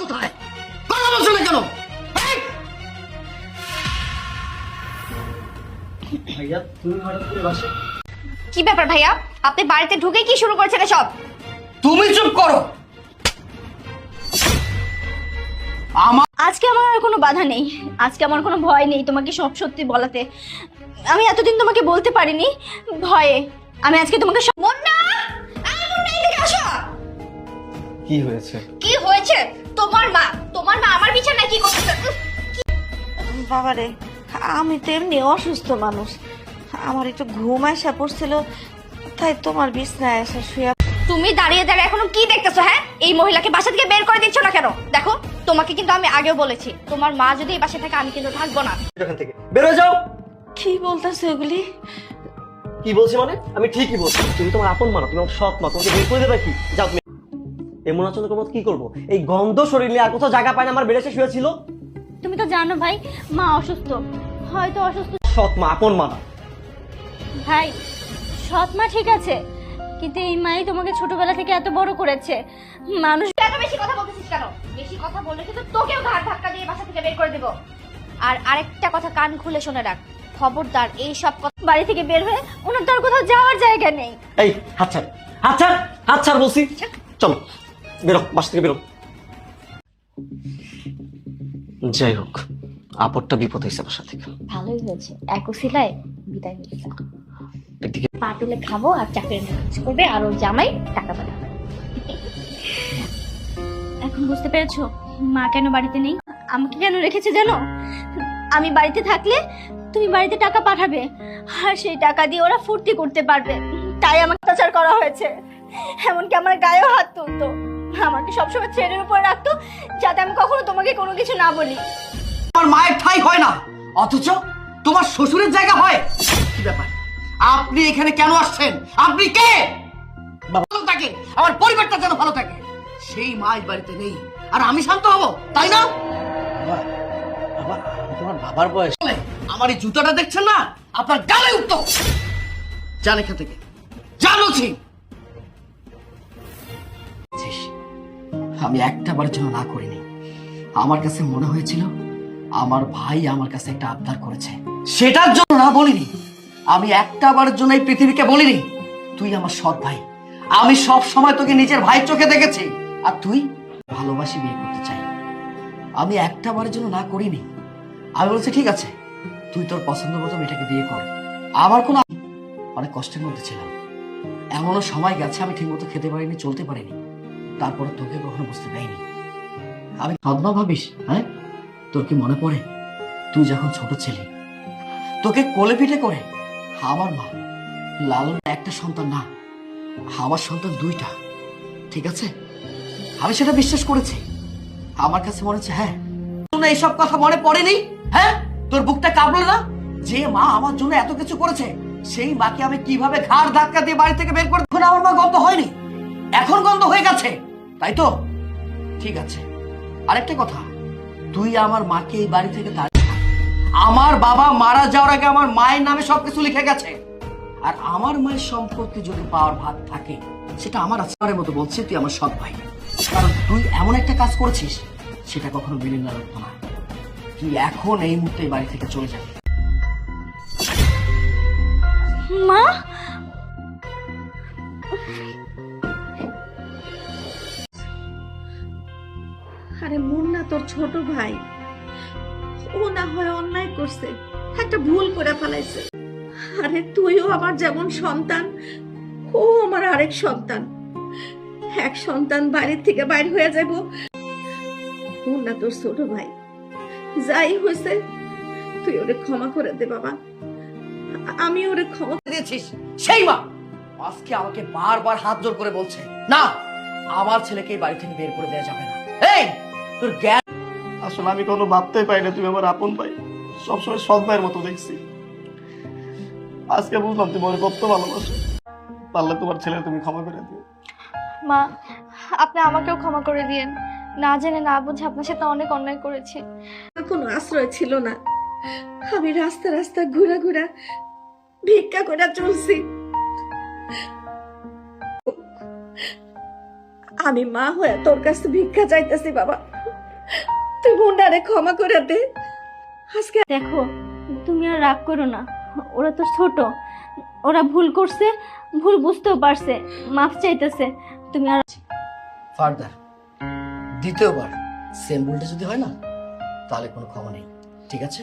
কোথায় কথা বলছো না কেন? ভাইয়া তুমি হঠাৎ করে বাসে? কি ব্যাপার ভাইয়া, আপনি বাড়িতে ঢুকে কি শুরু করছেন এসব? তুমি চুপ করো। আজকে আমার আর কোনো বাধা নেই, আজকে আমার কোনো ভয় নেই তোমাকে সব সত্যি বলাতে। আমি এতদিন তোমাকে বলতে পারিনি ভয়ে, আমি আজকে তোমাকে মুন্না, এই মুন্না এদিকে আসো। কি হয়েছে? কি হয়েছে? তোমার মা আমার বিছানায় কি করছে? বাবারে, আমি তো এমনি অসুস্থ মানুষ, আমার একটু ঘুম আসা পড়ছিল, তাই তোমার বিছনায় এসে শুয়ে। তুমি দাঁড়িয়ে দাঁড়িয়ে এখনো কি দেখতেছো? হ্যাঁ, এই মহিলাকে বাসা থেকে বের করে দিচ্ছ না কেন? দেখো, তোমাকে কিন্তু আমি আগেও বলেছি, তোমার মা যদি এই বাসায় থাকে আমি কিন্তু থাকবো না। এখান থেকে বের হয়ে যাও। কি বলতেছো এগুলি? কি বলছি মানে? আমি ঠিকই বলছি, তুমি তোমার আপন মা না, তুমি আমার সৎ মা, তোমাকে বের করে দেবে কি? যাও তুমি। এমন আচরণ করবো কি করবো? এই গন্ধ শরীর নিয়ে আর কোথাও জায়গা পায় না, আমার বেড়ে শুয়েছিল। তুমি তো জানো ভাই, মা অসুস্থ, হয়তো অসুস্থ। সৎ মা, আপন মা না। ভাই, সৎ মা ঠিক আছে, কিন্তু এই মাই তোমাকে ছোটবেলা থেকে এত বড় করেছে। মানুষ এত বেশি কথা বলতেছিস কেন? বেশি কথা বললে কিন্তু তোকেও ঘাড় ধাক্কা দিয়ে বাসা থেকে বের করে দেব। আর আরেকটা কথা কান খুলে শুনে রাখ, খবরদার এই সব কথা বাড়ি থেকে বের হয়ে ওনার তো আর কোথাও যাওয়ার জায়গা নেই। এই হাত ছাড়, হাত ছাড়, হাত ছাড় বলছি। চলো বেরো, বাসা থেকে বেরো। যাই হোক, আপদটা বিপদ হয়েছে বাসা থেকে। ভালোই হয়েছে, এক উসিলায় বিদায় হয়েছে। এদিকে পাটুলে খাবো আর চাকরির কাজ করবে আর ওর জামাই টাকা পাঠাবে। এখন বুঝতে পেরেছো মা কেন বাড়িতে নেই, আমাকে কেন রেখেছে জানো? আমি বাড়িতে থাকলে তুমি বাড়িতে টাকা পাঠাবে আর সেই টাকা দিয়ে ওরা ফুর্তি করতে পারবে, তাই আমাকে অত্যাচার করা হয়েছে। এমনকি আমার গায়েও হাত তুলতো, আমাকে সবসময় থ্রেডের উপর রাখতো যাতে আমি কখনো তোমাকে কোনো কিছু না বলি। আমার মায়ের ঠাঁই হয় না, অথচ তোমার শ্বশুরের জায়গা হয়। কি ব্যাপার? আপনি এখানে কেন আসছেন? আপনি কে? ভালো থাকে, আমার পরিবারটা যেন ভালো থাকে, সেই মা এই বাড়িতে নেই আর আমি শান্ত হব, তাই না? তোমার বাবার বয়স। আমার এই জুতাটা দেখছেন না, আপনার গালে উঠতো। যান এখান থেকে, যান বলছি। আমি একটা বারের জন্য না করিনি। আমার কাছে মনে হয়েছিল আমার ভাই আমার কাছে একটা আবদার করেছে, সেটার জন্য না বলিনি। আমি একটা বারের জন্য এই পৃথিবীকে বলিনি তুই আমার সৎ ভাই, আমি সব সময় তোকে নিজের ভাই চোখে দেখেছি, আর তুই ভালোবাসি বিয়ে করতে চাই। আমি একটা বারের জন্য না করিনি। আমি বলছি ঠিক আছে, তুই তোর পছন্দ মতো মেয়েটাকে বিয়ে কর। আমার কোনো অনেক কষ্টের মধ্যে ছিলাম, এমনও সময় গেছে আমি ঠিকমতো খেতে পারিনি, চলতে পারিনি, তারপরে তোকে কখনো বুঝতে দেয়নি। আমি সদমা ভাবিস? হ্যাঁ, তোর কি মনে পড়ে তুই যখন ছোট ছিলি, তোকে কোলে পিঠে করে আমার মা লালন একটা সন্তান না, আমার সন্তান দুইটা, ঠিক আছে? আমি সেটা বিশ্বাস করেছি। আমার কাছে মনে হচ্ছে হ্যাঁ, এইসব কথা মনে পড়েনি? হ্যাঁ, তোর বুকটা কাঁপলো না? যে মা আমার জন্য এত কিছু করেছে, সেই মাকে আমি কিভাবে ঘাড় ধাক্কা দিয়ে বাড়ি থেকে বের করে, এখন আমার মা গন্ধ হয়নি, এখন গন্ধ হয়ে গেছে, তাই তো? ঠিক আছে, আরেকটা কথা, তুই আমার মাকে এই বাড়ি থেকে তাড়িয়ে দে। আমার বাবা মারা যাওয়ার আগে আমার মায়ের নামে সবকিছু লিখে গেছে, আর আমার মায়ের সম্পত্তি যদি পাওয়ার ভাগ থাকে সেটা আমার আছে। মতো বলছি তুই আমার সৎ ভাই, কারণ তুই এমন একটা কাজ করেছিস সেটা কখনো মেনে নেওয়ার মতো না। তুই এখন এই মুহূর্তে এই বাড়ি থেকে চলে যাবি। মা, আরে মুন্না তোর ছোট ভাই, ও না হয় অন্যায় করছে, একটা ভুল করে ফেলাইছে। আরে তুইও আমার যেমন সন্তান, ও আমার আরেক সন্তান। এক সন্তান বাড়ির থেকে বাইর হয়ে যাব, মুন্না তোর ছোট ভাই, যাই হয়েছে তুই ওরে ক্ষমা করে দে বাবা। আমি ওরে ক্ষমা দিয়েছিস, সেই মা আজকে আমাকে বারবার হাত জোর করে বলছে না, আমার ছেলেকে এই বাড়ি থেকে বের করে দেওয়া যাবে না। এই তোর জ্ঞান, আসলে আমি কোনো ভাবতেই পারি না তুমি আমার আপন ভাই, সবসময় সৎ ভাইয়ের মতো দেখছি। আজকে বুঝলাম তুমি আমার কত ভালোবাসো, পারলে তোমার ছেলে তুমি ক্ষমা করে দিও। মা, আপনি আমাকেও ক্ষমা করে দিয়েন, না জেনে না বুঝে আপনার সাথে অনেক অন্যায় করেছি। কোনো আশ্রয় ছিল না, আমি রাস্তা রাস্তা ঘুরা ঘুরা ভিক্ষা করে চলছি। আমি মা হয়ে তোর কাছে ভিক্ষা চাইতেছি বাবা, তুই মুন্নারে ক্ষমা করে দে। আজকে দেখো, তুমি আর রাগ করো না, ওরা তো ছোট, ওরা ভুল করছে, ভুল বুঝতেও পারছে, মাফ চাইতেছে। তুমি আর ফার্দার দ্বিতীয়বার সেম ভুলটা যদি হয় না, তাহলে কোনো ক্ষমা নেই, ঠিক আছে?